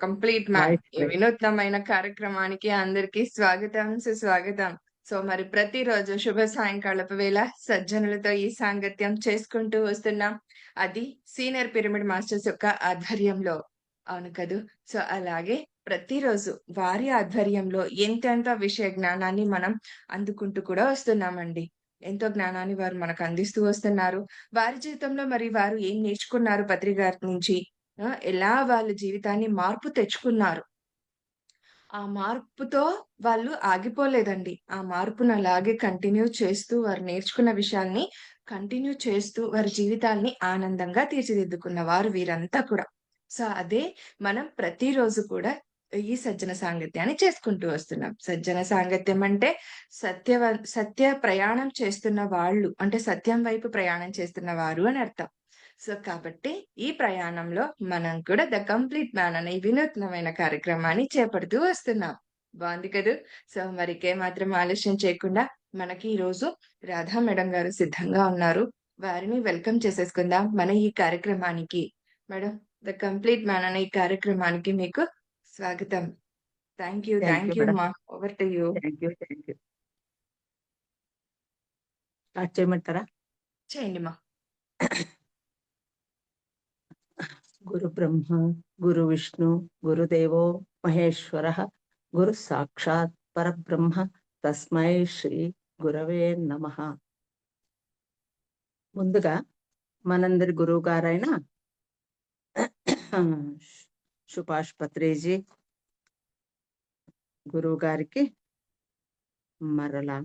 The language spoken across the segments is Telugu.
కంప్లీట్ మ్యాన్ వాయిస్ ఈ బ్రేక్. వినూత్నమైన కార్యక్రమానికి అందరికీ స్వాగతం, సుస్వాగతం. సో, మరి ప్రతిరోజు శుభ సాయంకాలపు వేళ సజ్జనులతో ఈ సాంగత్యం చేసుకుంటూ వస్తున్నాం. అది సీనియర్ పిరమిడ్ మాస్టర్స్ యొక్క ఆధ్వర్యంలో. అవును కదూ! సో, అలాగే ప్రతిరోజు వారి ఆధ్వర్యంలో ఎంతెంత విషయ జ్ఞానాన్ని మనం అందుకుంటూ కూడా వస్తున్నామండి. ఎంతో జ్ఞానాన్ని వారు మనకు అందిస్తూ వస్తున్నారు. వారి జీవితంలో మరి వారు ఏం నేర్చుకున్నారు పత్రి గారి నుంచి? ఎలా వాళ్ళ జీవితాన్ని మార్పు తెచ్చుకున్నారు. ఆ మార్పుతో వాళ్ళు ఆగిపోలేదండి. ఆ మార్పును అలాగే కంటిన్యూ చేస్తూ వారు నేర్చుకున్న విషయాల్ని కంటిన్యూ చేస్తూ వారి జీవితాల్ని ఆనందంగా తీర్చిదిద్దుకున్న వారు వీరంతా కూడా. సో, అదే మనం ప్రతిరోజు కూడా ఈ సజ్జన సాంగత్యాన్ని చేసుకుంటూ వస్తున్నాం. సజ్జన సాంగత్యం అంటే సత్య ప్రయాణం చేస్తున్న వాళ్ళు అంటే సత్యం వైపు ప్రయాణం చేస్తున్న వారు అని అర్థం. సో, కాబట్టి ఈ ప్రయాణంలో మనం కూడా 'ద కంప్లీట్ మ్యాన్' అనే వినూత్నమైన కార్యక్రమాన్ని చేపడుతూ వస్తున్నాం. బావుంది కదూ! సో, మరికేమాత్రం ఆలస్యం చేయకుండా మనకి ఈరోజు రాధా మేడం గారు సిద్ధంగా ఉన్నారు. వారిని వెల్కమ్ చేసేసుకుందాం మన ఈ కార్యక్రమానికి. మేడం 'ద కంప్లీట్ మ్యాన్' అనే ఈ కార్యక్రమానికి మీకు స్వాగతం. Thank you. Thank you thank you madam. మా. Over to you. Thank you. Start చేయమంటారా? చేయండి మా. గురు బ్రహ్మ, గురు విష్ణు, గురుదేవో మహేశ్వర, గురు సాక్షాత్ పరబ్రహ్మ, తస్మై శ్రీ గురవే నమః. ముందుగా మనందరి గురువు గారైన సుభాష్ పత్రిజీ గురువు గారికి మరలా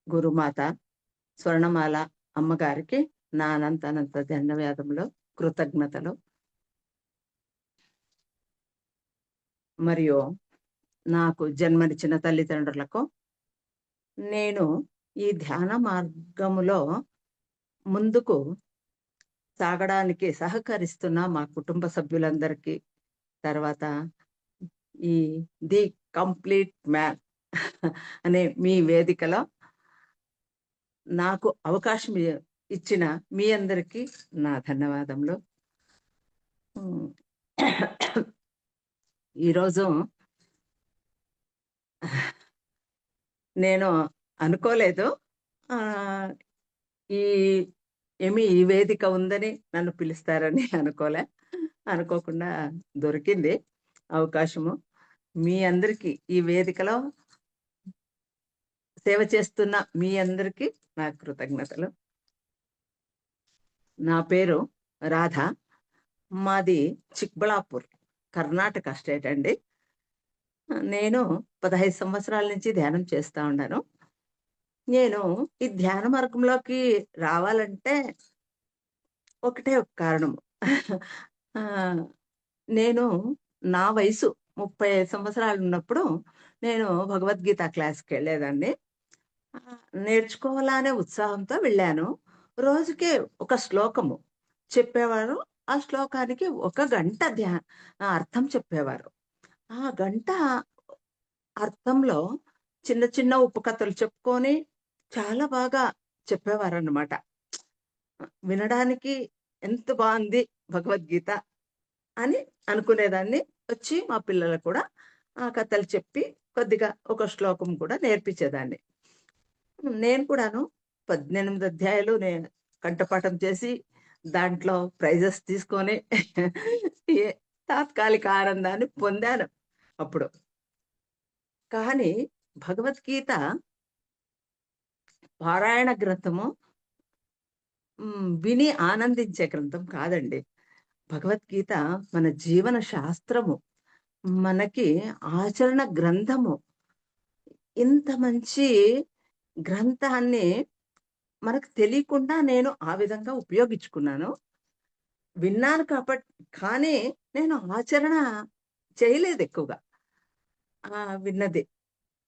గురుమాత స్వర్ణమాల అమ్మగారికి నా అనంత ధన్యవాదములు, కృతజ్ఞతలు. మరియు నాకు జన్మనిచ్చిన తల్లిదండ్రులకు, నేను ఈ ధ్యాన మార్గములో ముందుకు సాగడానికి సహకరిస్తున్న మా కుటుంబ సభ్యులందరికీ, తర్వాత ఈ ది కంప్లీట్ మ్యాన్ అనే మీ వేదికలో నాకు అవకాశం ఇచ్చిన మీ అందరికీ నా ధన్యవాదములు. ఈరోజు నేను అనుకోలేదు ఈ ఈ వేదిక ఉందని నన్ను పిలుస్తారని అనుకోకుండా దొరికింది అవకాశము. మీ అందరికీ ఈ వేదికలో సేవ చేస్తున్న మీ అందరికీ నా కృతజ్ఞతలు. నా పేరు రాధ. మాది చిక్బళాపూర్, కర్ణాటక స్టేట్ అండి. నేను 15 సంవత్సరాల నుంచి ధ్యానం చేస్తా ఉన్నాను. నేను ఈ ధ్యాన మార్గంలోకి రావాలంటే ఒకటే ఒక కారణము. నేను నా వయసు 35 సంవత్సరాలు ఉన్నప్పుడు నేను భగవద్గీత క్లాస్కి వెళ్ళేదాన్ని. నేర్చుకోవాలనే ఉత్సాహంతో వెళ్ళాను. రోజుకే ఒక శ్లోకము చెప్పేవారు. ఆ శ్లోకానికి 1 గంట అర్థం చెప్పేవారు. ఆ గంట అర్థంలో చిన్న చిన్న ఉపకథలు చెప్పుకొని చాలా బాగా చెప్పేవారన్నమాట. వినడానికి ఎంత బాగుంది భగవద్గీత అని అనుకునేదాన్ని. వచ్చి మా పిల్లలకు కూడా ఆ కథలు చెప్పి కొద్దిగా ఒక శ్లోకం కూడా నేర్పించేదాన్ని. నేను కూడాను 18 అధ్యాయాలు నేను కంఠపాఠం చేసి దాంట్లో ప్రైజెస్ తీసుకొని తాత్కాలిక ఆనందాన్ని పొందాను అప్పుడు. కానీ భగవద్గీత పారాయణ గ్రంథము విని ఆనందించే గ్రంథం కాదండి. భగవద్గీత మన జీవన శాస్త్రము, మనకి ఆచరణ గ్రంథము. ఇంత మంచి గ్రంథాన్ని మనకు తెలియకుండా నేను ఆ విధంగా ఉపయోగించుకున్నాను. విన్నాను కానీ నేను ఆచరణ చేయలేదు ఎక్కువగా. విన్నది.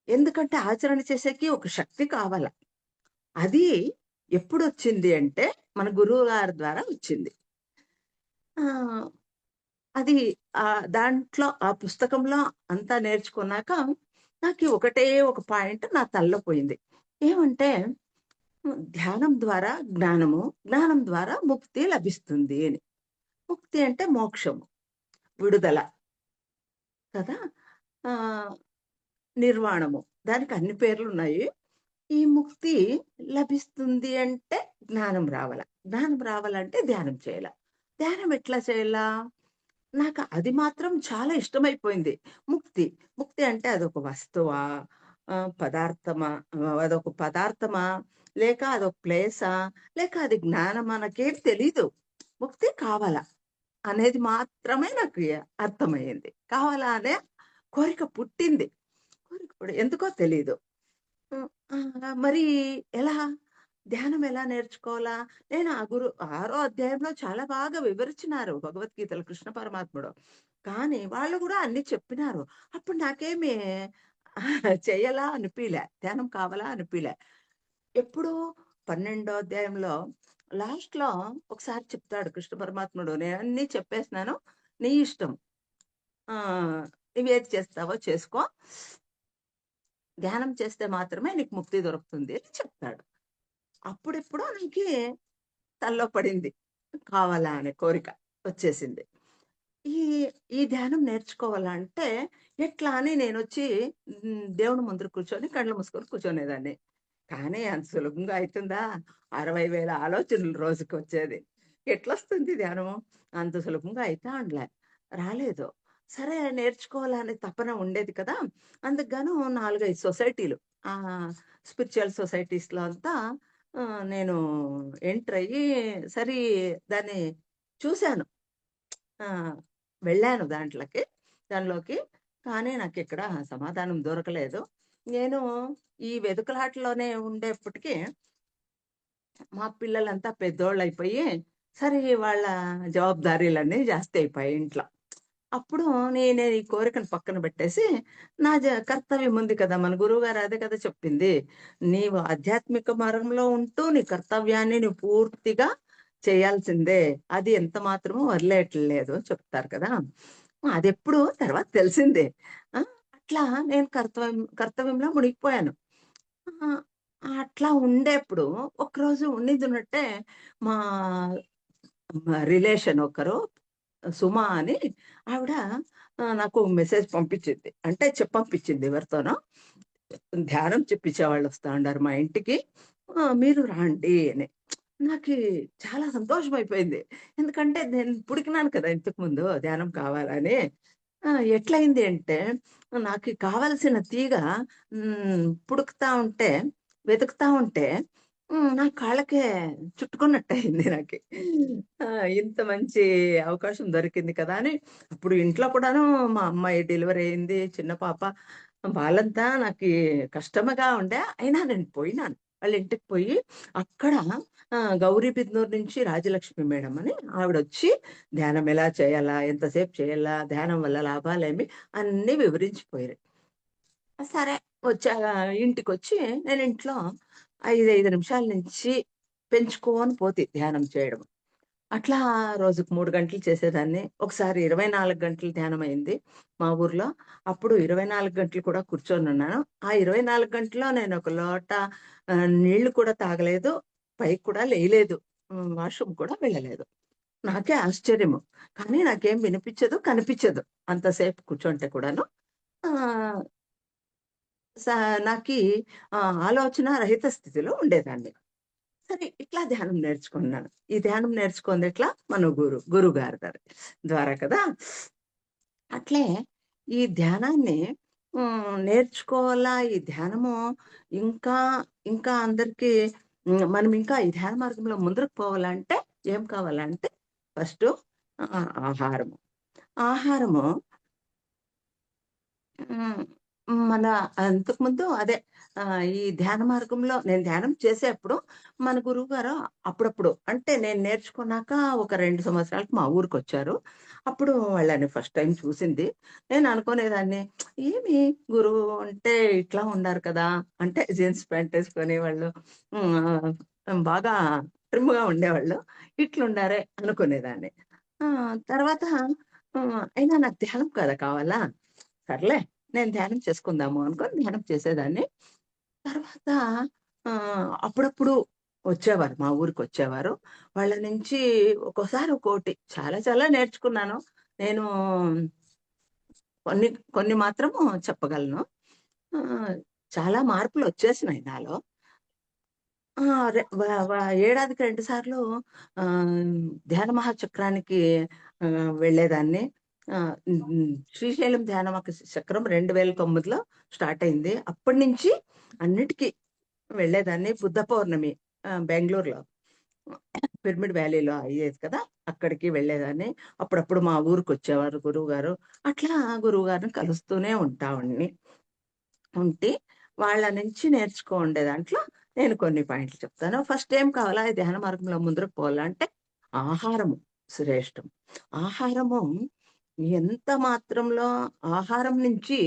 ఎందుకంటే ఆచరణ చేసేకి ఒక శక్తి కావాల. అది ఎప్పుడొచ్చింది అంటే మన గురువు గారి ద్వారా వచ్చింది. అది దాంట్లో ఆ పుస్తకంలో అంతా నేర్చుకున్నాక నాకు ఒకటే ఒక పాయింట్ నా తలలో పోయింది. ఏమంటే ధ్యానం ద్వారా జ్ఞానము, జ్ఞానం ద్వారా ముక్తి లభిస్తుంది అని. ముక్తి అంటే మోక్షము. విడుదల కదా! ఆహ్, నిర్వాణము. దానికి అన్ని పేర్లున్నాయి. ఈ ముక్తి లభిస్తుంది అంటే జ్ఞానం రావాల. జ్ఞానం రావాలంటే ధ్యానం చేయాల. ధ్యానం ఎట్లా చేయాలా? నాకు అది మాత్రం చాలా ఇష్టమైపోయింది. ముక్తి. ముక్తి అంటే అదొక వస్తువా? పదార్థమా? అదొక పదార్థమా? లేక అదొక ప్లేసా? లేక అది జ్ఞానమా? నాకేం తెలీదు. ముక్తి కావాలా అనేది మాత్రమే నాకు అర్థమయ్యింది. కావాలా అనే కోరిక పుట్టింది. కోరిక ఎందుకో తెలీదు. హ్మ్. మరి ఎలా? ధ్యానం ఎలా నేర్చుకోవాలా? నేను ఆరో అధ్యాయంలో చాలా బాగా వివరించినారు భగవద్గీతలో కృష్ణ పరమాత్ముడు. కానీ వాళ్ళు గూడా అన్నీ చెప్పినారు. అప్పుడు నాకేమి చెయ్యాలా అనిపియలే. ధ్యానం కావాలా అనిపియలే. ఎప్పుడు 12 అధ్యాయంలో లాస్ట్‌లో ఒకసారి చెప్తాడు కృష్ణ పరమాత్ముడు. నేనన్నీ చెప్పేసినాను. నీ ఇష్టం. నువ్వేది చేస్తావో చేసుకో. ధ్యానం చేస్తే మాత్రమే నీకు ముక్తి దొరుకుతుంది అని చెప్తాడు. అప్పుడెప్పుడో నాకి తల్లో పడింది. కావాలా అనే కోరిక వచ్చేసింది. ఈ ఈ ధ్యానం నేర్చుకోవాలంటే ఎట్లా అని నేనొచ్చి దేవుడి ముందర కూర్చొని కళ్ళు మూసుకొని కూర్చునేదాన్ని. కానీ అంత సులభంగా అయితుందా? 60,000 ఆలోచనలు రోజుకొచ్చేది. ఎట్లొస్తుంది ధ్యానము? అంత సులభంగా అయితాండ్లే. రాలేదు. సరే నేర్చుకోవాలనే తపన ఉండేది కదా! అందుకు గాను 4, 5 సొసైటీలు స్పిరిచ్యువల్ సొసైటీస్‌లో అంతా నేను ఎంటర్ అయ్యి సరి దాన్ని చూసాను. ఆ! వెళ్ళాను దానిలోకి. కానీ నాకిక్కడ సమాధానం దొరకలేదు. నేను ఈ వెతుకులాటలోనే ఉండేప్పటికి మా పిల్లలంతా పెద్దోళ్ళయిపోయి, సరే వాళ్ళ జవాబుదారీలన్నీ జాస్తి అయిపోయాయి ఇంట్లో. అప్పుడు నేను ఈ కోరికను పక్కన పెట్టేసి, నా కర్తవ్యం ఉంది కదా! మన గురువుగారు అదే కదా చెప్పింది. నీవు ఆధ్యాత్మిక మార్గంలో ఉంటూ నీ కర్తవ్యాన్ని నువ్వు పూర్తిగా చేయాల్సిందే. అది ఎంత మాత్రము వదిలేయట్లేదు చెప్తారు కదా! అదెప్పుడు తర్వాత తెలిసిందే. ఆ! అట్లా నేను కర్తవ్యంలో మునిగిపోయాను. ఆహా! అట్లా ఉండేప్పుడు ఒకరోజు ఉన్నదున్నట్టే మా మా రిలేషన్ ఒకరు సుమ అని ఆవిడ నాకు మెసేజ్ పంపించింది. అంటే పంపించింది ఎవరితోనో. ధ్యానం చెప్పిచ్చేవాళ్ళు వస్తా ఉండారు మా ఇంటికి. మీరు రాండి అని. నాకి చాలా సంతోషమైపోయింది. ఎందుకంటే నేను పుడికినాను కదా! ఇంతకుముందు ధ్యానం కావాలని. ఎట్లయింది అంటే నాకి కావాల్సిన తీగ పుడుకుతా ఉంటే, వెతుకుతా ఉంటే నా కాళ్ళకే చుట్టుకున్నట్టయింది నాకి. ఆ! ఇంత మంచి అవకాశం దొరికింది కదా! అని అప్పుడు ఇంట్లో కూడాను మా అమ్మాయి డెలివరీ అయింది. చిన్న పాప. వాళ్ళంతా నాకి కష్టముగా ఉండే. అయినా నేను పోయినాను. వాళ్ళ ఇంటికి పోయి అక్కడ గౌరీబిదనూరు నుంచి రాజలక్ష్మి మేడం అని ఆవిడొచ్చి ధ్యానం ఎలా చేయాలా? ఎంతసేపు చేయాలా? ధ్యానం వల్ల లాభాలేమి అన్నీ వివరించిపోయారు. సరే ఇంటికొచ్చి నేను ఇంట్లో 5 నిమిషాల నుంచి పెంచుకోని పోతి ధ్యానం చేయడం. అట్లా రోజుకి 3 గంటలు చేసేదాన్ని. ఒకసారి 24 గంటలు ధ్యానమయింది మా ఊర్లో. అప్పుడు 24 గంటలు కూడా కూర్చొనున్నాను. ఆ 24 గంటల్లో నేను ఒక లోట నీళ్లు కూడా తాగలేదు. పైకి కూడా లేయలేదు. వాష్‌రూమ్ కూడా వెళ్ళలేదు. నాకే ఆశ్చర్యము. కానీ నాకేం వినిపిచ్చదు, కనిపిచ్చదు. అంతసేపు కూర్చుంటే కూడాను. ఆహ్, స నాకీ ఆలోచన రహిత స్థితిలో ఉండేదాన్ని. సరే ఇట్లా ధ్యానం నేర్చుకున్నాను. ఈ ధ్యానం నేర్చుకుందెట్లా? మన గురువుగారి ద్వారా కదా! అట్లే ఈ ధ్యానాన్ని నేర్చుకోవాలా, ఈ ధ్యానము ఇంకా, ఇంకా అందరికి మనం ఇంకా ఈ ధ్యాన మార్గంలో ముందరకు పోవాలంటే ఏం కావాలంటే ఫస్టు ఆహారము. ఆహారము హ్మ్. మన అంతకుముందు అదే ఈ ధ్యాన మార్గంలో నేను ధ్యానం చేసేప్పుడు మన గురువుగారు అప్పుడప్పుడు అంటే నేను నేర్చుకున్నాక ఒక 2 సంవత్సరాలకు మా ఊరికొచ్చారు. అప్పుడు వాళ్ళని ఫస్ట్ టైమ్ చూసింది. నేను అనుకునేదాన్ని ఏమి గురువు అంటే ఇట్లా ఉండారు కదా! అంటే జీన్స్ ప్యాంట్ ఏసుకొని వాళ్ళు బాగా ట్రిమ్‌గా ఉండేవాళ్ళు. ఇట్లుండారే అనుకునేదాన్ని. తర్వాత అయినా నాకు ధ్యానం కదా కావాలా! సర్లే నేను ధ్యానం చేసుకుందాము అనుకోని ధ్యానం చేసేదాన్ని. తర్వాత అప్పుడప్పుడు వచ్చేవారు. మా ఊరికొచ్చేవారు. వాళ్ళ నుంచి ఒక్కోసారి ఒక్కోటి చాలా చాలా నేర్చుకున్నాను. నేను కొన్ని కొన్ని మాత్రము చెప్పగలను. చాలా మార్పులొచ్చేసినాయి నాలో. ఆ! రె వ వ ఏడాదికి 2 సార్లు ధ్యాన మహాచక్రానికి వెళ్ళేదాన్ని. శ్రీశైలం ధ్యాన చక్రం 2009లో స్టార్ట్ అయింది. అప్పటినుంచి అన్నిటికి వెళ్ళేదాన్ని. బుద్ధ పౌర్ణమి బెంగుళూరులో పిరమిడ్ వ్యాలీలో అయ్యేది కదా! అక్కడికి వెళ్ళేదాన్ని. అప్పుడప్పుడు మా ఊరికొచ్చేవారు గురువుగారు. అట్లా గురువుగారిని కలుస్తూనే ఉంటావాడిని. ఉంటే వాళ్ళ నుంచి నేర్చుకోండే దాంట్లో నేను కొన్ని పాయింట్లు చెప్తాను. ఫస్ట్ ఏం కావాలా ఈ ధ్యాన మార్గంలో ముందరకు పోవాలంటే ఆహారము శ్రేష్టం. ఆహారము ఎంత మాత్రంలో ఆహారం నుంచి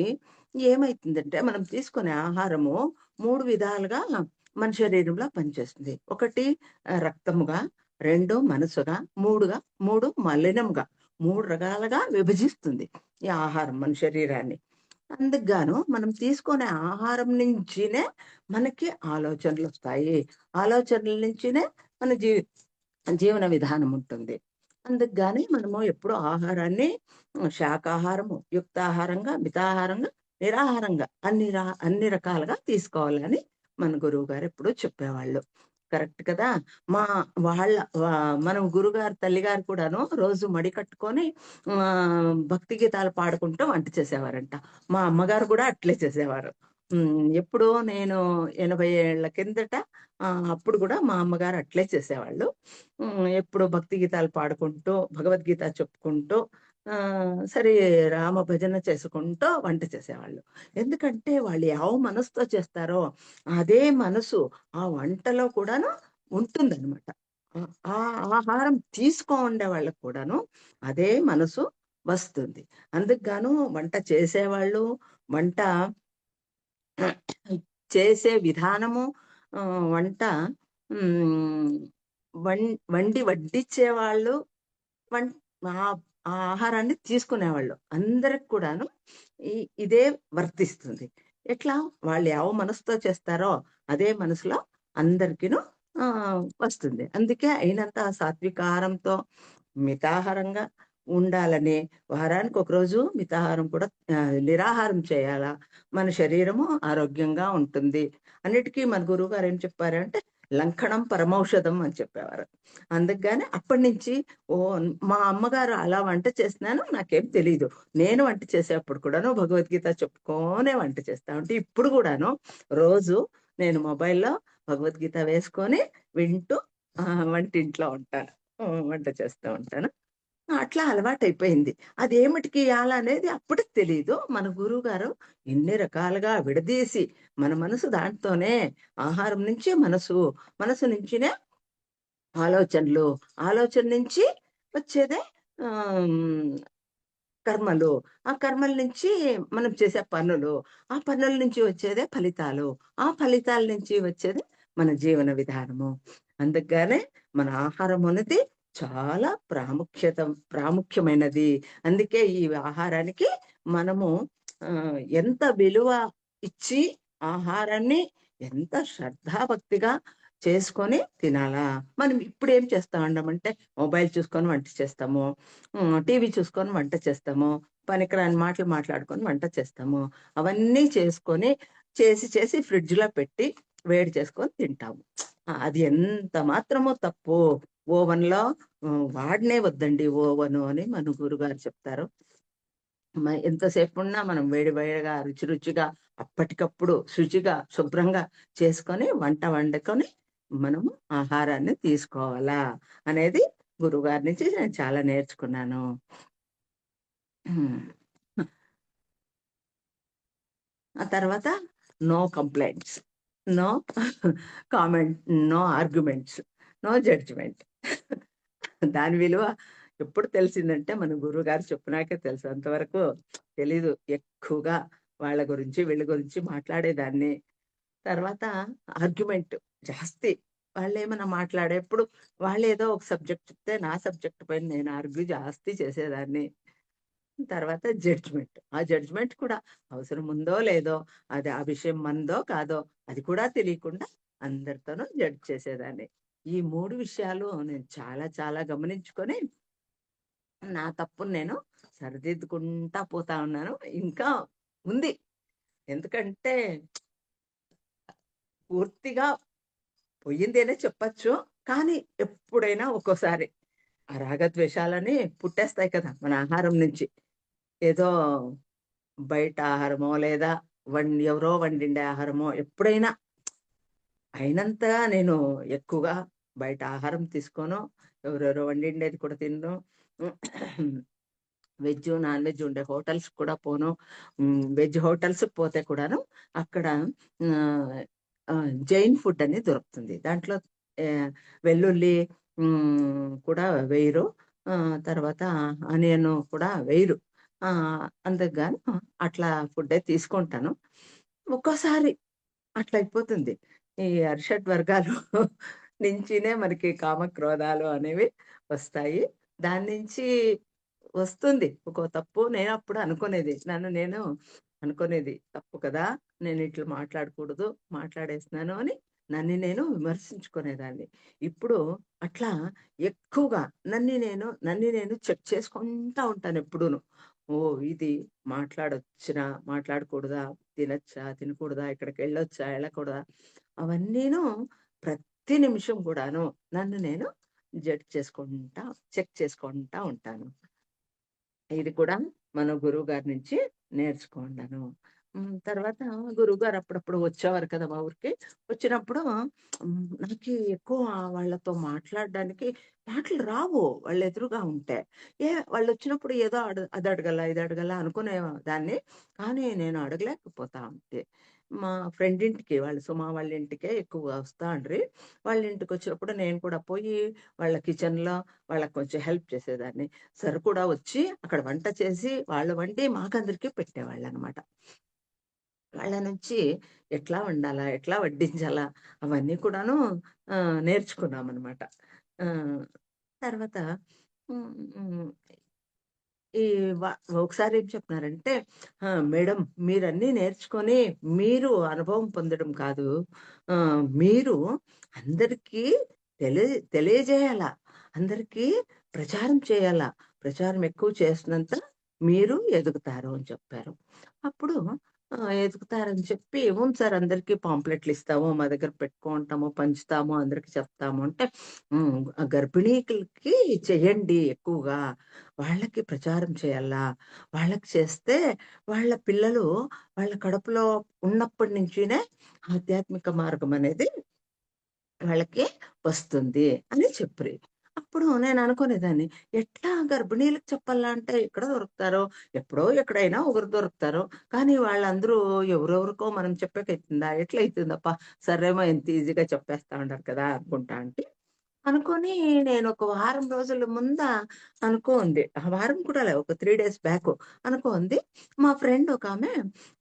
ఏమైతుందంటే మనం తీసుకునే ఆహారము 3 విధాలుగా మన శరీరంలో పనిచేస్తుంది. ఒకటి రక్తముగా, 2 మనసుగా, 3 మలినంగా 3 రకాలుగా విభజిస్తుంది ఈ ఆహారం మన శరీరాన్ని. అందుకు గాను మనం తీసుకునే ఆహారం నుంచినే మనకి ఆలోచనలొస్తాయి. ఆలోచనల నుంచినే మన జీవన విధానం ఉంటుంది. అందుకు గాని మనము ఎప్పుడు ఆహారాన్ని శాకాహారము, యుక్తాహారంగా, మితాహారంగా, నిరాహారంగా అన్ని రకాలుగా తీసుకోవాలని మన గురువుగారు ఎప్పుడూ చెప్పేవాళ్ళు. కరెక్ట్ కదా! మా వాళ్ళ మనం గురుగారు, తల్లిగారు కూడాను రోజు మడి కట్టుకొని భక్తి గీతాలు పాడుకుంటూ వంట చేసేవారంట. మా అమ్మగారు కూడా అట్లే చేసేవారు. ఎప్పుడో నేను 80 ఏళ్ల కిందట అప్పుడు కూడా మా అమ్మగారు అట్లే చేసేవాళ్ళు. ఎప్పుడో భక్తి గీతాలు పాడుకుంటూ, భగవద్గీత చెప్పుకుంటూ సరే రామ భజన చేసుకుంటూ వంట చేసేవాళ్ళు. ఎందుకంటే వాళ్ళు మనసుతో చేస్తారో అదే మనసు ఆ వంటలో కూడాను ఉంటుందనమాట. ఆ ఆహారం తీసుకోండే వాళ్ళకి కూడాను అదే మనసు వస్తుంది. అందుకు గాను వంట చేసేవాళ్ళు, వంట చేసే విధానము, వంట హ్మ్. వండి వడ్డిచ్చేవాళ్ళు, వన్ ఆ ఆహారాన్ని తీసుకునేవాళ్ళు. అందరికి కూడాను ఇ ఇదే వర్తిస్తుంది. ఎట్లా? వాళ్ళు మనసుతో చేస్తారో అదే మనసులో అందరికిను వస్తుంది. అందుకే అయినంత సాత్వికాహారంతో మితాహారంగా ఉండాలని వారానికి ఒకరోజు మితాహారం కూడా నిరాహారం చేయాలా. మన శరీరము ఆరోగ్యంగా ఉంటుంది. అన్నిటికీ మన గురువుగారు ఏం చెప్పారంటే లంకణం పరమౌషధం అని చెప్పేవారు. అందుకు గాని అప్పటినుంచి మా అమ్మగారు అలా వంట చేసినాను నాకేం తెలీదు. నేను వంట చేసేప్పుడు కూడాను భగవద్గీత చెప్పుకొనే వంట చేస్తా ఉంటే ఇప్పుడు కూడాను రోజు నేను మొబైల్‌లో భగవద్గీత వేసుకొని వింటూ వంటింట్లో ఉంటాను. వంట చేస్తూ ఉంటాను. అట్లా అలవాటయిపోయింది. అదేమిటికి ఎలా అనేది అప్పటికి తెలీదు. మన గురువుగారు ఎన్ని రకాలుగా విడదీసి మన మనసు దాంట్లోనే ఆహారం నుంచి మనసు, మనసు నుంచినే ఆలోచనలు, ఆలోచన నుంచి వచ్చేదే ఆహ్, కర్మలు. ఆ కర్మల నుంచి మనం చేసే పనులు. ఆ పనుల నుంచి వచ్చేదే ఫలితాలు. ఆ ఫలితాల నుంచి వచ్చేది మన జీవన విధానము. అందుకుగానే మన ఆహారం అనేది చాలా ప్రాముఖ్యమైనది. అందుకే ఈ ఆహారానికి మనము ఎంత విలువ ఇచ్చి ఆహారాన్ని ఎంత శ్రద్ధాభక్తిగా చేసుకొని తినాలా. మనం ఇప్పుడేం చేస్తా ఉన్నామంటే మొబైల్ చూసుకొని వంట చేస్తాము. టీవీ చూసుకొని వంట చేస్తాము. పనికిరాని మాటలు మాట్లాడుకొని వంట చేస్తాము. అవన్నీ చేసుకొని చేసి ఫ్రిడ్జ్‌లో పెట్టి వేడి చేసుకొని తింటాము. అది ఎంత మాత్రమో తప్పు. ఓవెన్‌లో వాడనే వద్దండి ఓవెను అని మన గురుగారు చెప్తారు. ఎంతసేపున్నా మనం వేడి వేడిగా, రుచిగా అప్పటికప్పుడు శుచిగా, శుభ్రంగా చేసుకొని వంట వండుకొని మనము ఆహారాన్ని తీసుకోవాలా అనేది గురువుగారి నుంచి నేను చాలా నేర్చుకున్నాను. హ్మ్. ఆ తర్వాత no complaints. No comment, no arguments, no judgement. దాని విలువ ఎప్పుడు తెలిసిందంటే మన గురువుగారు చెప్పినాకే తెలుసు. అంతవరకు తెలీదు. ఎక్కువగా వాళ్ళ గురించి, వీళ్ళ గురించి మాట్లాడేదాన్ని. తర్వాత ఆర్గ్యుమెంట్ జాస్తి. వాళ్ళేమన్నా మాట్లాడేప్పుడు వాళ్ళేదో ఒక సబ్జెక్ట్ చెప్తే, నా సబ్జెక్ట్ పైన నేను ఆర్గ్యూ జాస్తి చేసేదాన్ని. తర్వాత జడ్జ్‌మెంట్. ఆ జడ్జ్‌మెంట్ కూడా అవసరం ఉందో లేదో, అది ఆ విషయం మనదో కాదో అది కూడా తెలియకుండా అందరితోనూ జడ్జ్ చేసేదాన్ని. ఈ 3 విషయాలు నేను చాలా చాలా గమనించుకొని నా తప్పుని నేను సరిదిద్దుకుంటా పోతా ఉన్నాను. ఇంకా ఉంది. ఎందుకంటే పూర్తిగా పోయిందనే చెప్పచ్చు. కానీ ఎప్పుడైనా ఒక్కోసారి ఆ రాగద్వేషాలని పుట్టేస్తాయి కదా! మన ఆహారం నుంచి. ఏదో బయట ఆహారమో లేదా ఎవరో వండిండే ఆహారమో ఎప్పుడైనా అయినంతగా నేను ఎక్కువగా బయట ఆహారం తీసుకోను. ఎవరెవరో వండిండేది కూడా తినను. వెజ్, నాన్ వెజ్ ఉండే హోటల్స్ కూడా పోను. వెజ్ హోటల్స్‌కి పోతే కూడాను అక్కడ ఆహ్, జైన్ ఫుడ్ అని దొరుకుతుంది. దాంట్లో వెల్లుల్లి కూడా వేయరు. తర్వాత ఆనియన్ కూడా వేయరు. అందుకు గాను అట్లా ఫుడ్డే తీసుకుంటాను. ఒక్కోసారి అట్లా అయిపోతుంది. ఈ అరిషడ్ వర్గాలు నుంచినే మనకి కామ క్రోధాలు అనేవి వస్తాయి. దాని నుంచి వస్తుంది. ఒక్కో తప్పు నేనప్పుడు అనుకునేది. నన్ను నేను అనుకునేది. తప్పు కదా! నేనిట్లా మాట్లాడకూడదు. మాట్లాడేస్తున్నాను అని నన్ను నేను విమర్శించుకునేదాన్ని. ఇప్పుడు అట్లా ఎక్కువగా నన్ను నేను చెక్ చేసుకుంటా ఉంటానెప్పుడూను. ఓహ్! ఇది మాట్లాడొచ్చునా? మాట్లాడకూడదా? తినొచ్చా? తినకూడదా? ఇక్కడికెళ్ళొచ్చా? ఎళ్ళకూడదా? అవన్నీను ప్రతి నిమిషం గూడాను నన్ను నేను జడ్జ్ చేసుకుంటా, చెక్ చేసుకుంటా ఉంటాను. ఇది కూడా మన గురువుగారి నుంచి నేర్చుకున్నాను. తర్వాత గురువుగారు అప్పుడప్పుడు వచ్చేవారు కదా మా ఊరికి. వచ్చినప్పుడు నాకి ఎక్కువ వాళ్ళతో మాట్లాడడానికి మాటలు రావు వాళ్ళెదురుగా ఉంటే. వాళ్ళొచ్చినప్పుడు ఏదో అది అడగాల, ఇది అడగాల అనుకునే దాన్ని. కానీ నేను అడగలేకపోతా ఉంటి. మా ఫ్రెండ్ ఇంటికి సుమ వాళ్ళ ఇంటికే ఎక్కువగా వస్తాండ్రి. వాళ్ళ ఇంటికొచ్చినప్పుడు నేను కూడా పోయి వాళ్ళ కిచెన్‌లో వాళ్ళకి కొంచెం హెల్ప్ చేసేదాన్ని. సర్ కూడా వచ్చి అక్కడ వంట చేసి వాళ్ళు వండి మాకందరికి పెట్టేవాళ్ళనమాట. వాళ్ళ నుంచి ఎట్లా వండాలా? ఎట్లా వడ్డించాలా? అవన్నీ కూడాను నేర్చుకున్నామనమాట. ఆహ్, తర్వాత హ్మ్, హ్మ్. ఈ వ ఒకసారి ఏం చెప్పినారంటే, మేడం మీరన్నీ నేర్చుకొని మీరు అనుభవం పొందడం కాదు. మీరు అందరికీ తెలి తెలియజేయాల. అందరికీ ప్రచారం చేయాల. ప్రచారం ఎక్కువ చేసినంత మీరు ఎదుగుతారు అని చెప్పారు. అప్పుడు ఎదుగుతారని చెప్పి, అవును సార్ అందరికీ పాంప్లెట్లు ఇస్తాము. మా దగ్గర పెట్టుకుంటాము, పంచుతాము, అందరికి చెప్తాము అంటే, గర్భిణీకులకి చెయ్యండి ఎక్కువగా. వాళ్ళకి ప్రచారం చేయాలా. వాళ్ళకి చేస్తే వాళ్ళ పిల్లలు వాళ్ళ కడుపులో ఉన్నప్పటి నుంచినే ఆధ్యాత్మిక మార్గం అనేది వాళ్ళకి వస్తుంది అని చెప్పిరి. అప్పుడు నేను అనుకునేదాన్ని, ఎట్లా గర్భిణీలకు చెప్పాలా అంటే ఎక్కడ దొరుకుతారో, ఎప్పుడో ఎక్కడైనా ఒకరు దొరుకుతారు. కానీ వాళ్ళందరూ ఎవరెవరికో మనం చెప్పేకైతుందా? ఎట్లయితుందప్పా! సరేమో ఇంత ఈజీగా చెప్పేస్తా ఉండారు కదా! అనుకుంటా అంటే అనుకోని నేనొక వారం రోజుల అనుకోంది. ఆ వారం కూడా లే ఒక 3 డేస్ బ్యాకు అనుకోంది. మా ఫ్రెండ్ ఒకామె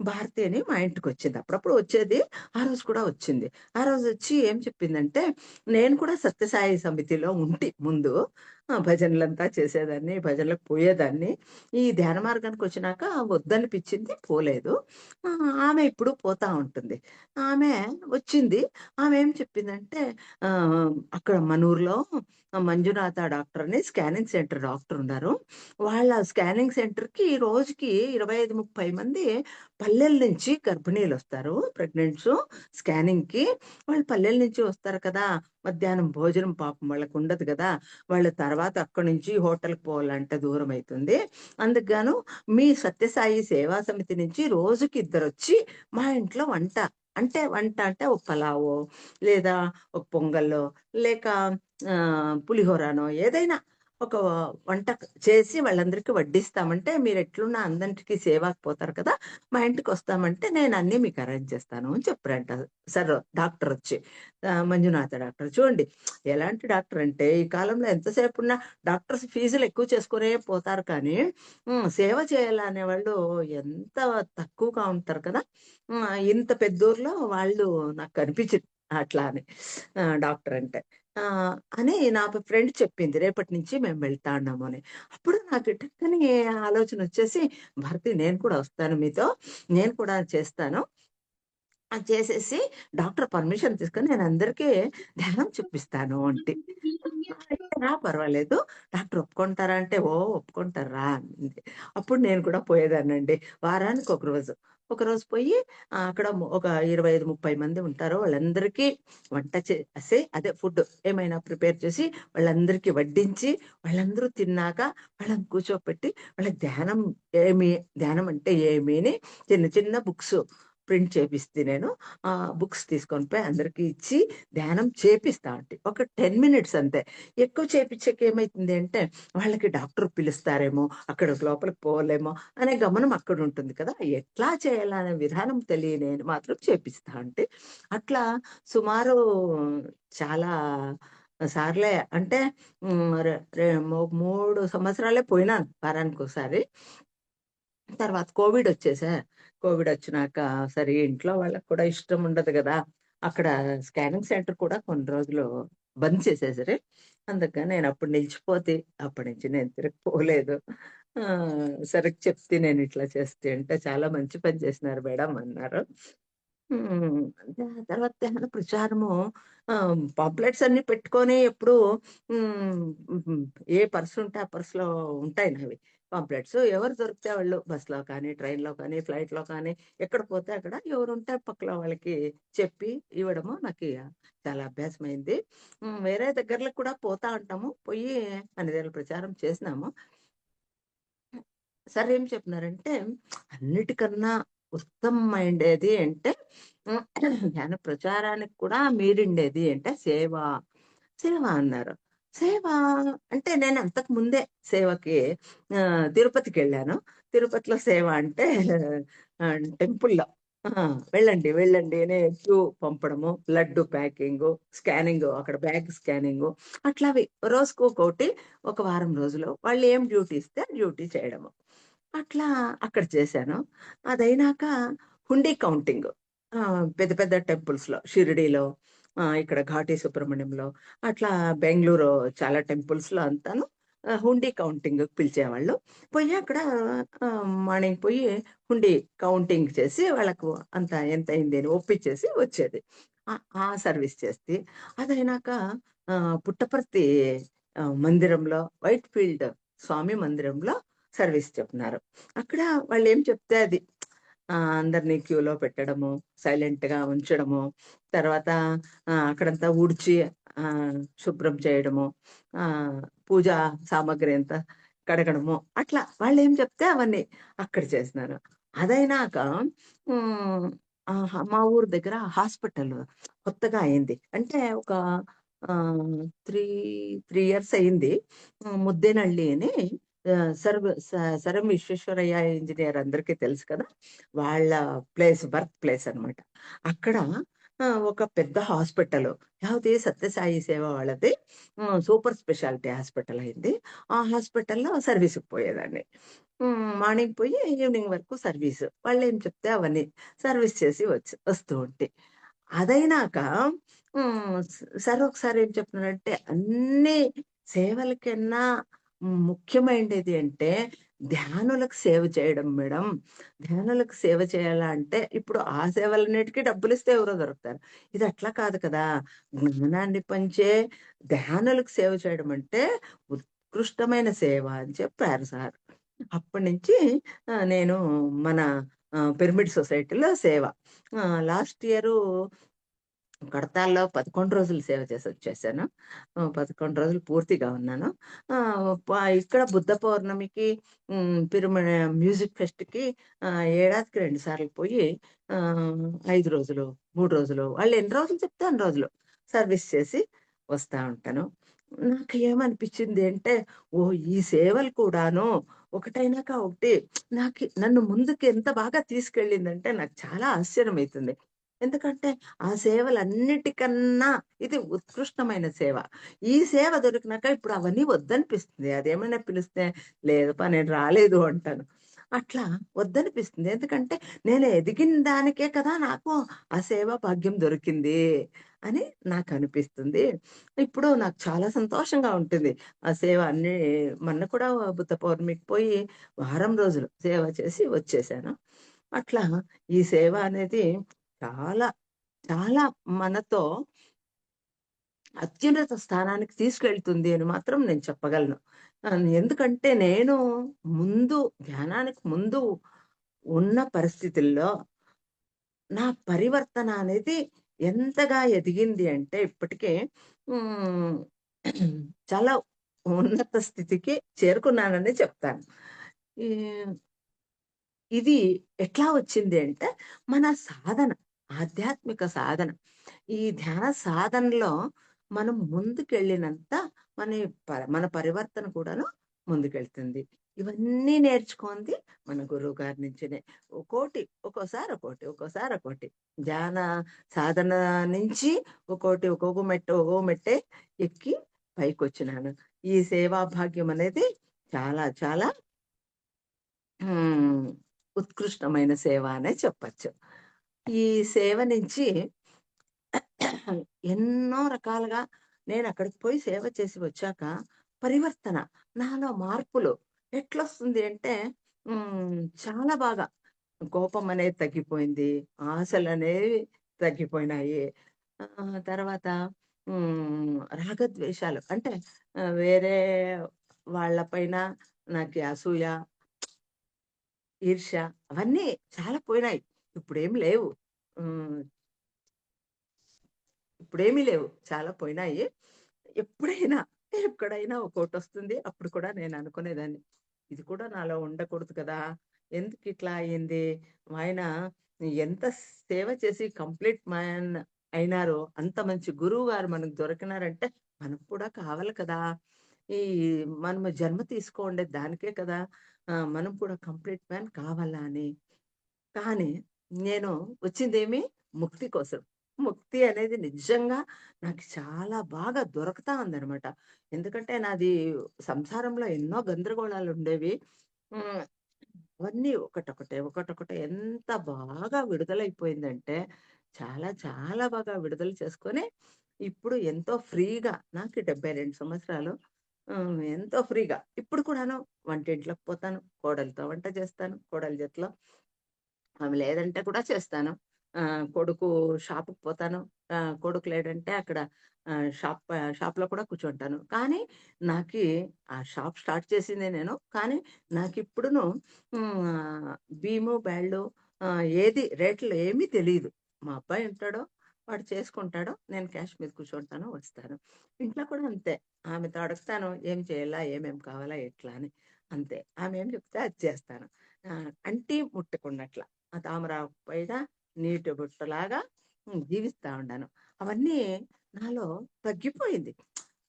భారతి అని మా ఇంటికొచ్చింది. అప్పుడప్పుడు వచ్చేది. ఆ రోజు కూడా వచ్చింది. ఆ రోజొచ్చి ఏం చెప్పిందంటే, నేను కూడా సత్యసాయి సమితిలో ఉంటి ముందు. భజనలంతా చేసేదాన్ని. భజనలకు పోయేదాన్ని. ఈ ధ్యాన మార్గానికొచ్చినాక వద్దనిపిచ్చింది. పోలేదు. ఆమె ఇప్పుడు పోతా ఉంటుంది. ఆమె వచ్చింది. ఆమె ఏం చెప్పిందంటే అక్కడ మన ఊర్లో మంజునాథ డాక్టర్ అని స్కానింగ్ సెంటర్ డాక్టర్ ఉన్నారు. వాళ్ళ స్కానింగ్ సెంటర్‌కి రోజుకి 25, 30 మంది పల్లెల నుంచి గర్భిణీలొస్తారు. ప్రెగ్నెంట్సు స్కానింగ్‌కి. వాళ్ళు పల్లెల నుంచి వస్తారు కదా! మధ్యాహ్నం భోజనం పాపం వాళ్ళకుండదు గదా! వాళ్ళు తర్వాత అక్కడి నుంచి హోటల్‌కి పోవాలంటే దూరమైతుంది. అందుకు గాను మీ సత్యసాయి సేవా సమితి నుంచి రోజుకి ఇద్దరొచ్చి మా ఇంట్లో వంట అంటే ఒక పలావో లేదా ఒక పొంగల్లో, లేక పులిహోరనో ఏదైనా ఒక వంట చేసి వాళ్ళందరికీ వడ్డిస్తామంటే, మీరెట్లున్నా అందరికి సేవాకి పోతారు కదా! మా ఇంటికొస్తామంటే నేనన్నీ మీకు అరేంజ్ చేస్తాను అని చెప్పారంట. డాక్టరొచ్చి. మంజునాథ డాక్టర్. చూడండి ఎలాంటి డాక్టరంటే, ఈ కాలంలో ఎంతసేపున్నా డాక్టర్స్ ఫీజులు ఎక్కువ చేసుకునే పోతారు కానీ, సేవ చేయాలనే వాళ్ళు ఎంత తక్కువగా ఉంటారు కదా! ఇంత పెద్దూర్లో వాళ్ళు నాకు కనిపించింది అట్లా అని. డాక్టరంటే. అని నాకు ఫ్రెండ్ చెప్పింది. రేపటి నుంచి మేము వెళ్తాన్నాము అని. అప్పుడు నాకు టక్కని ఆలోచనొచ్చేసి, భారతి నేను కూడా వస్తాను మీతో. నేను కూడా చేస్తాను. అది చేసేసి డాక్టర్ పర్మిషన్ తీసుకొని నేనందరికీ ధ్యానం చెప్పిస్తాను అంటి. అయితే రా పర్వాలేదు. డాక్టర్ ఒప్పుకుంటారా అంటే, ఓహ్! ఒప్పుకుంటారు రా అనింది. అప్పుడు నేను కూడా పోయేదాన్నండి. వారానికి ఒక రోజు. ఒకరోజు పోయి అక్కడ ఒక 25, 30 మంది ఉంటారు. వాళ్ళందరికీ వంట చేసి అదే ఫుడ్ ఏమైనా ప్రిపేర్ చేసి వాళ్ళందరికీ వడ్డించి, వాళ్ళందరూ తిన్నాక వాళ్ళని కూర్చోపెట్టి వాళ్ళకి ఏమి ధ్యానం అంటే ఏమి అని చిన్న చిన్న బుక్స్ ప్రింట్ చేపిస్తే నేను బుక్స్ తీసుకొని పోయి అందరికీ ఇచ్చి ధ్యానం చేపిస్తా అంటి. ఒక 10 మినిట్స్ అంతే. ఎక్కువ చేపిచ్చాక ఏమైతుంది అంటే వాళ్ళకి డాక్టర్ పిలుస్తారేమో, అక్కడ లోపలికి పోలేమో అనే గమనం అక్కడ ఉంటుంది కదా! ఎట్లా చేయాలనే విధానం తెలియని మాత్రం చేపిస్తా అంటి. అట్లా సుమారు చాలా సార్లే అంటే హ్మ్. రె రె 3 సంవత్సరాలే పోయినాను వారానికోసారి. తర్వాత కోవిడొచ్చేసా. కోవిడొచ్చినాక సరే ఇంట్లో వాళ్ళకి కూడా ఇష్టం ఉండదు గదా! అక్కడ స్కానింగ్ సెంటర్ కూడా కొన్ని రోజులు బంద్ చేసేసిరి. అందుకని నేనప్పుడు నిలిచిపోతి. అప్పటినుంచి నేను తిరిగి పోలేదు. సరే చెప్తి నేనిట్లా చేస్తి అంటే, "చాలా మంచి పని చేసినారు మేడం" అన్నారు. హ్మ్. తర్వాత ధ్యాన ప్రచారము పాంప్లెట్స్ అన్నీ పెట్టుకొని ఎప్పుడు హ్మ్. హ్మ్. ఏ పర్స్ ఉంటే ఆ పర్స్‌లో ఉంటాయి నావి పాంప్లెట్స్. ఎవరు దొరికితే వాళ్ళు బస్‌లో కానీ, ట్రైన్‌లో కానీ, ఫ్లైట్‌లో కానీ ఎక్కడ పోతే అక్కడ ఎవరుంటే పక్కల వాళ్ళకి చెప్పి ఇవ్వడము నాకి చాలా అభ్యాసమైంది. వేరే దగ్గరలకు కూడా పోతా ఉంటాము. పోయి అన్ని దగ్గర ప్రచారం చేసినాము. సార్ ఏం చెప్పినారంటే, అన్నిటికన్నా ఉత్తమమైండేది అంటే జ్ఞాన ప్రచారానికి కూడా మీరిండేది అంటే సేవ. సేవ అన్నారు. సేవ అంటే నేను అంతకు ముందే సేవకి తిరుపతికెళ్ళాను. తిరుపతిలో సేవ అంటే టెంపుల్‌లో వెళ్ళండి, వెళ్ళండి అని క్యూ పంపడము, లడ్డు ప్యాకింగు, స్కానింగు అక్కడ బ్యాగ్ స్కానింగు అట్లవి రోజుకొకటి ఒక వారం రోజులు వాళ్ళు ఏం డ్యూటీ ఇస్తే డ్యూటీ చేయడము. అట్లా అక్కడ చేశాను. అదయినాక హుండీ కౌంటింగ్. పెద్ద పెద్ద టెంపుల్స్‌లో షిరిడీలో, ఇక్కడ ఘాటీ సుబ్రహ్మణ్యంలో, అట్లా బెంగుళూరు చాలా టెంపుల్స్‌లో అంతాను హుండీ కౌంటింగ్‌కి పిలిచేవాళ్ళు. పోయి అక్కడ మార్నింగ్ పోయి హుండీ కౌంటింగ్ చేసి వాళ్ళకు అంత ఎంతయింది అని ఒప్పించేసి వచ్చేది. ఆ సర్వీస్ చేస్తి. అదయినాక పుట్టపర్తి మందిరంలో వైట్‌ఫీల్డ్ స్వామి మందిరంలో సర్వీస్ చెప్తున్నారు. అక్కడ వాళ్ళేం చెప్తే అది. అందరిని క్యూలో పెట్టడము, సైలెంట్‌గా ఉంచడము, తర్వాత అక్కడంతా ఊడ్చి శుభ్రం చేయడము, పూజా సామాగ్రి అంతా కడగడము, అట్లా వాళ్ళేం చెప్తే అవన్నీ అక్కడ చేసినాను. అదైనాక హ్మ్. మా ఊరు దగ్గర హాస్పిటల్ కొత్తగా అయింది. అంటే ఒక 3, 3 ఇయర్స్ అయింది. ముద్దేనహళ్ళి అని ఆహ్, సర్వ స సరం విశ్వేశ్వరయ్య ఇంజినీర్ అందరికీ తెలుసు కదా! వాళ్ళ బర్త్ ప్లేస్ అనమాట. అక్కడ ఒక పెద్ద హాస్పిటలు. యావది సత్యసాయి సేవ వాళ్ళది. సూపర్ స్పెషాలిటీ హాస్పిటల్ అయింది. ఆ హాస్పిటల్‌లో సర్వీస్‌కి పోయేదాన్ని. మార్నింగ్ పోయి ఈవినింగ్ వరకు సర్వీసు. వాళ్ళేం చెప్తే అవన్నీ సర్వీస్ చేసి వస్తూ ఉంటి. అదైనాక సార్ ఒకసారి ఏం చెప్తున్నారంటే, అన్ని సేవల కన్నా ముఖ్యమైనది అంటే, ధ్యానులకు సేవ చేయడం మేడం. ధ్యానులకు సేవ చేయాలా అంటే, ఇప్పుడు ఆ సేవలన్నిటికి డబ్బులిస్తే ఎవరో దొరుకుతారు. ఇది అట్లా కాదు కదా! జ్ఞానాన్ని పంచే ధ్యానులకు సేవ చేయడం అంటే, ఉత్కృష్టమైన సేవ అని చెప్పారు సార్. అప్పటినుంచి నేను మన పిరమిడ్ సొసైటీలో సేవ. లాస్ట్ ఇయరు కడతాల్లో 11 రోజులు సేవ చేసొచ్చేసాను. 11 రోజులు పూర్తిగా ఉన్నాను. ఇక్కడ బుద్ధ పౌర్ణమికి మ్యూజిక్ ఫెస్ట్‌కి ఏడాదికి 2 సార్లు పోయి 5 రోజులు, 3 రోజులు వాళ్ళు ఎన్ని రోజులు చెప్తే అన్ని రోజులు సర్వీస్ చేసి వస్తా ఉంటాను. నాకు ఏమనిపించింది అంటే, ఓహ్! ఈ సేవలు కూడాను ఒకటైనాక ఒకటి నన్ను ముందుకు ఎంత బాగా తీసుకెళ్ళిందంటే నాకు చాలా ఆశ్చర్యమైతుంది. ఎందుకంటే ఆ సేవలన్నిటికన్నా ఇది ఉత్కృష్టమైన సేవ. ఈ సేవ దొరికినాక ఇప్పుడు అవన్నీ వద్దనిపిస్తుంది. అదేమైనా పిలిస్తే లేదప్పా నేను రాలేదు అంటాను. అట్లా వద్దనిపిస్తుంది. ఎందుకంటే నేను ఎదిగిన దానికే కదా నాకు ఆ సేవా భాగ్యం దొరికింది అని నాకనిపిస్తుంది. ఇప్పుడు నాకు చాలా సంతోషంగా ఉంటుంది. ఆ సేవ మొన్న కూడా బుద్ధ పౌర్ణమికి పోయి వారం రోజులు సేవ చేసి వచ్చేసాను. అట్లా ఈ సేవ అనేది చాలా, చాలా మనతో అత్యున్నత స్థానానికి తీసుకెళ్తుంది అని మాత్రం నేను చెప్పగలను. ఎందుకంటే నేను ముందు ధ్యానానికి ముందు ఉన్న పరిస్థితుల్లో నా పరివర్తన అనేది ఎంతగా ఎదిగింది అంటే ఇప్పటికే హ్మ్. చాలా ఉన్నత స్థితికి చేరుకున్నాననే చెప్తాను. ఈ ఇది ఎట్లా వచ్చింది అంటే మన సాధన, ఆధ్యాత్మిక సాధన. ఈ ధ్యాన సాధనలో మనం ముందుకెళ్ళినంత మన పరివర్తన కూడాను ముందుకెళ్తుంది. ఇవన్నీ నేర్చుకుంది మన గురువుగారి నుంచినే. ఒక్కోసారి ఒక్కోటి, ఒక్కోసారి ఒక్కోటి. ధ్యాన సాధన నుంచి ఒక్కొక్క మెట్టే ఎక్కి పైకొచ్చినాను. ఈ సేవా భాగ్యం అనేది చాలా చాలా హ్మ్. ఉత్కృష్టమైన సేవ అనే చెప్పచ్చు. ఈ సేవ నుంచి ఎన్నో రకాలుగా నేనక్కడికి పోయి సేవ చేసి వచ్చాక పరివర్తన, నాలో మార్పులు ఎట్లొస్తుంది అంటే చాలా బాగా కోపం అనేది తగ్గిపోయింది. ఆశలనేవి తగ్గిపోయినాయి. తర్వాత రాగద్వేషాలు అంటే వేరే వాళ్ళ పైన నాకి అసూయ, ఈర్ష్య అవన్నీ చాలా పోయినాయి. ఇప్పుడేమి లేవు. హ్మ్. ఇప్పుడేమీ లేవు. చాలా పోయినాయి. ఎప్పుడైనా, ఎక్కడైనా ఒకోటొస్తుంది. అప్పుడు కూడా నేను అనుకునేదాన్ని. ఇది కూడా నాలో ఉండకూడదు కదా! ఎందుకిట్లా అయింది? ఆయన ఎంత సేవ చేసి కంప్లీట్ మ్యాన్ అయినారో, అంత మంచి గురువుగారు మనకు దొరికినారంటే, మనకు కూడా కావాలి కదా! ఈ మనము జన్మ తీసుకోండేది దానికే కదా! మనం కూడా కంప్లీట్ మ్యాన్ కావాలా అని. కానీ నేను వచ్చిందేమి ముక్తి కోసం. ముక్తి అనేది నిజంగా నాకు చాలా బాగా దొరకతా ఉందనమాట. ఎందుకంటే నాది సంసారంలో ఎన్నో గందరగోళాలుండేవి. హ్మ్. అవన్నీ ఒకటొకటే ఎంత బాగా విడుదలైపోయిందంటే, చాలా చాలా బాగా విడుదల చేసుకొని, ఇప్పుడు ఎంతో ఫ్రీగా నాకు 72 సంవత్సరాలు. ఎంతో ఫ్రీగా ఇప్పుడు కూడాను వంటింట్లోకి పోతాను. కోడలితో వంట చేస్తాను. కోడలి జతలో ఆమె లేదంటే కూడా చేస్తాను. కొడుకు షాపుకి పోతాను. కొడుకు లేడంటే అక్కడ షాప్‌లో కూడా కూర్చుంటాను. కానీ నాకీ ఆ షాప్ స్టార్ట్ చేసిందే నేను. కానీ నాకిప్పుడును బీము, బ్యాడ్లు ఏది రేట్లు ఏమీ తెలీదు. మా అబ్బాయి ఉంటాడు. వాడు చేసుకుంటాడు. నేను క్యాష్ మీద కూర్చుంటాను, వస్తాను. ఇంట్లో కూడా అంతే. ఆమెతో అడుగుతాను. ఏం చేయాలా? ఏమేం కావాలా? ఎట్లా అని. అంతే. ఆమె ఏం చెప్తే అది చేస్తాను. అంటి ముట్టకున్నట్ల. ఆ తామరాకు పైన నీటి బుట్టలాగా జీవిస్తా ఉండాను. అవన్నీ నాలో తగ్గిపోయింది.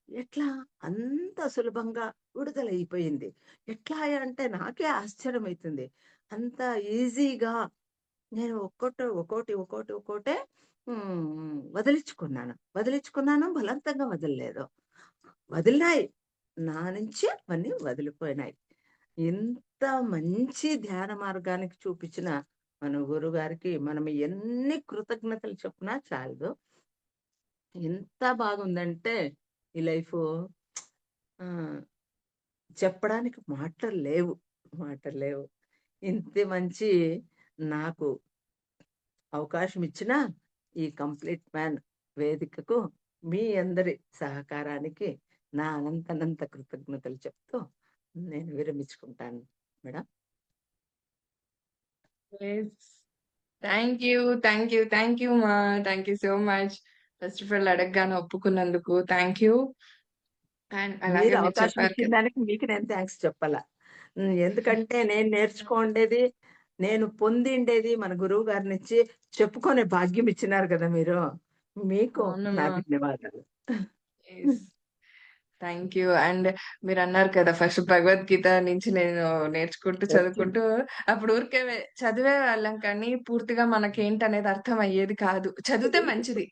ఎట్లా? అంత సులభంగా విడుదలైపోయింది. ఎట్లా అంటే నాకే ఆశ్చర్యమైతుంది. అంత ఈజీగా నేను ఒక్కోటే వదిలించుకున్నాను. బలవంతంగా వదలలేదు. వదిలినాయి. నా నుంచి అవన్నీ వదిలిపోయినాయి. ఇంత మంచి ధ్యాన మార్గానికి చూపించిన మన గురువుగారికి మనం ఎన్ని కృతజ్ఞతలు చెప్పినా చాలదు. ఎంత బాగుందంటే ఈ లైఫు ఆహ్, చెప్పడానికి మాటలు లేవు. మాటలు లేవు. ఇంత మంచి నాకు అవకాశం ఇచ్చిన ఈ కంప్లీట్ మ్యాన్ వేదికకు మీ అందరి సహకారానికి నా అనంతనంత కృతజ్ఞతలు చెప్తూ నేను విరమించుకుంటాను madam. Yes. Thank you. Thank you. Thank you మా. Thank you so much. First of all అడగగానే ఒప్పుకున్నందుకు థాంక్ యూ. అండ్ అలాగే మీరు మీరు అవకాశం చెప్పారు ఇచ్చిన కదా! దానికి మీకు నేను థాంక్స్ చెప్పాల. ఎందుకంటే నేను నేర్చుకోండేది, నేను పొందిండేది మన గురువు గారి నుంచి చెప్పుకునే భాగ్యం ఇచ్చినారు కదా మీరు. మీకు నా అవునమ్మా. ధన్యవాదాలు. యెస్. Thank you. అండ్ మీరన్నారు కదా! ఫస్ట్ భగవద్గీత నుంచి నేను నేర్చుకుంటూ, వచ్చింది. చదువుకుంటూ అప్పుడు ఊరికే చదివేవాళ్ళం కానీ పూర్తిగా మనకేంటనేది అర్థం అయ్యేది కాదు. చదివితే మంచిది.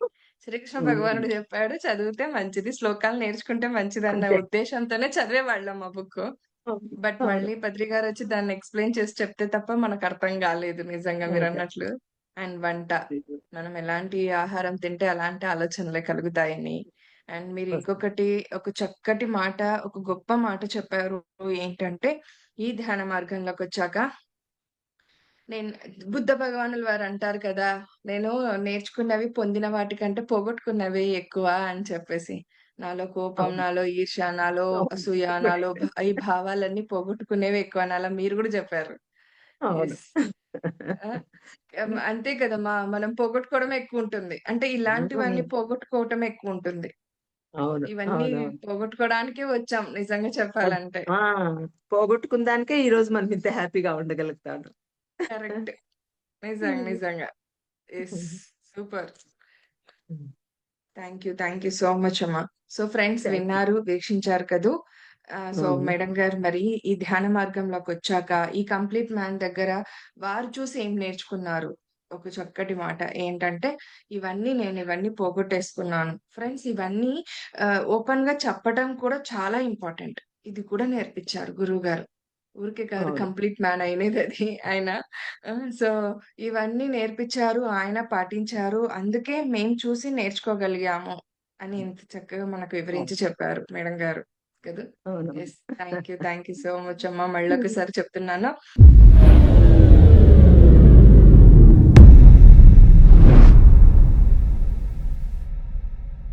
శ్రీకృష్ణ హ్మ్. భగవానుడు చెప్పాడు చదివితే మంచిది. శ్లోకాలు నేర్చుకుంటే మంచిదన్న అంతే. ఉద్దేశంతోనే చదివేవాళ్ళం ఆ బుక్కు. అవును. బట్ అవును. మళ్ళీ బద్రి గారొచ్చి దాన్ని ఎక్స్‌ప్లెయిన్ చేసి చెప్తే తప్ప మనకర్థం గాలేదు నిజంగా అదే. మీరన్నట్లు. అండ్ వంట. మనం ఎలాంటి ఆహారం తింటే అలాంటి ఆలోచనలే కలుగుతాయని. అండ్ మీరు వస్తుంది. ఇంకొకటి ఒక చక్కటి మాట, ఒక గొప్ప మాట చెప్పారు. ఏంటంటే, ఈ ధ్యాన మార్గంలోకొచ్చాక నేను బుద్ధ భగవానుల వారు అంటారు కదా! నేను నేర్చుకున్నవి పొందిన వాటికంటే పోగొట్టుకున్నవే ఎక్కువ అని చెప్పేసి. నాలో కోపం, అవును. నాలో ఈర్ష్య, నాలో అవును. అసూయ, నాలో కరెక్ట్. ఈ భావాలన్నీ పోగొట్టుకునేవే ఎక్కువ అని అలా మీరు గూడా జెప్పారు. అవును. యెస్. ఆ! అంతే కదా! మనం పోగొట్టుకోవడమే ఎక్కువుంటుంది. అంటే ఇలాంటివన్నీ హ్మ్. పోగొట్టుకోవటమే ఎక్కువుంటుంది. అవును. ఇవన్నీ అవునవును. పోగొట్టుకోవడానికే వచ్చాం నిజంగా అద్ చెప్పాలంటే. ఆ! పోగొట్టుకున్న దానికే ఈరోజు మనం ఇంత హ్యాపీగా ఉండగలుగుతాను. కరెక్ట్. హ్మ్. నిజంగా. యెస్. సూపర్. హ్మ్. థాంక్ యూ సో మచ్ అమ్మా. So friends thank you. విన్నారు, వీక్షించారు కదూ! సో హ్మ్. మేడం గారు మరి ఈ ధ్యాన మార్గంలోకొచ్చాక ఈ కంప్లీట్ మ్యాన్ దగ్గర వారు చూసి ఏం నేర్చుకున్నారు? ఒక చక్కటి మాట ఏంటంటే, ఇవన్నీ పోగొట్టేసుకున్నాను. ఫ్రెండ్స్ ఇవన్నీ ఓపెన్‌గా చెప్పటం కూడా చాలా ఇంపార్టెంట్. ఇది కూడా నేర్పించారు గురువుగారు. ఊరికే కాదు అవును. కంప్లీట్ మ్యాన్ అయినదది ఆయన. సో ఇవన్నీ నేర్పించారు. ఆయన పాటించారు. అందుకే మేము చూసి నేర్చుకోగలిగాము అని ఇంత చక్కగా మనకు అవును. వివరించి చెప్పారు మేడం గారు. కదా! అవునవును. Yes. Thank you so much అమ్మా. హ్మ్. మళ్ళొకసారి చెప్తున్నాను.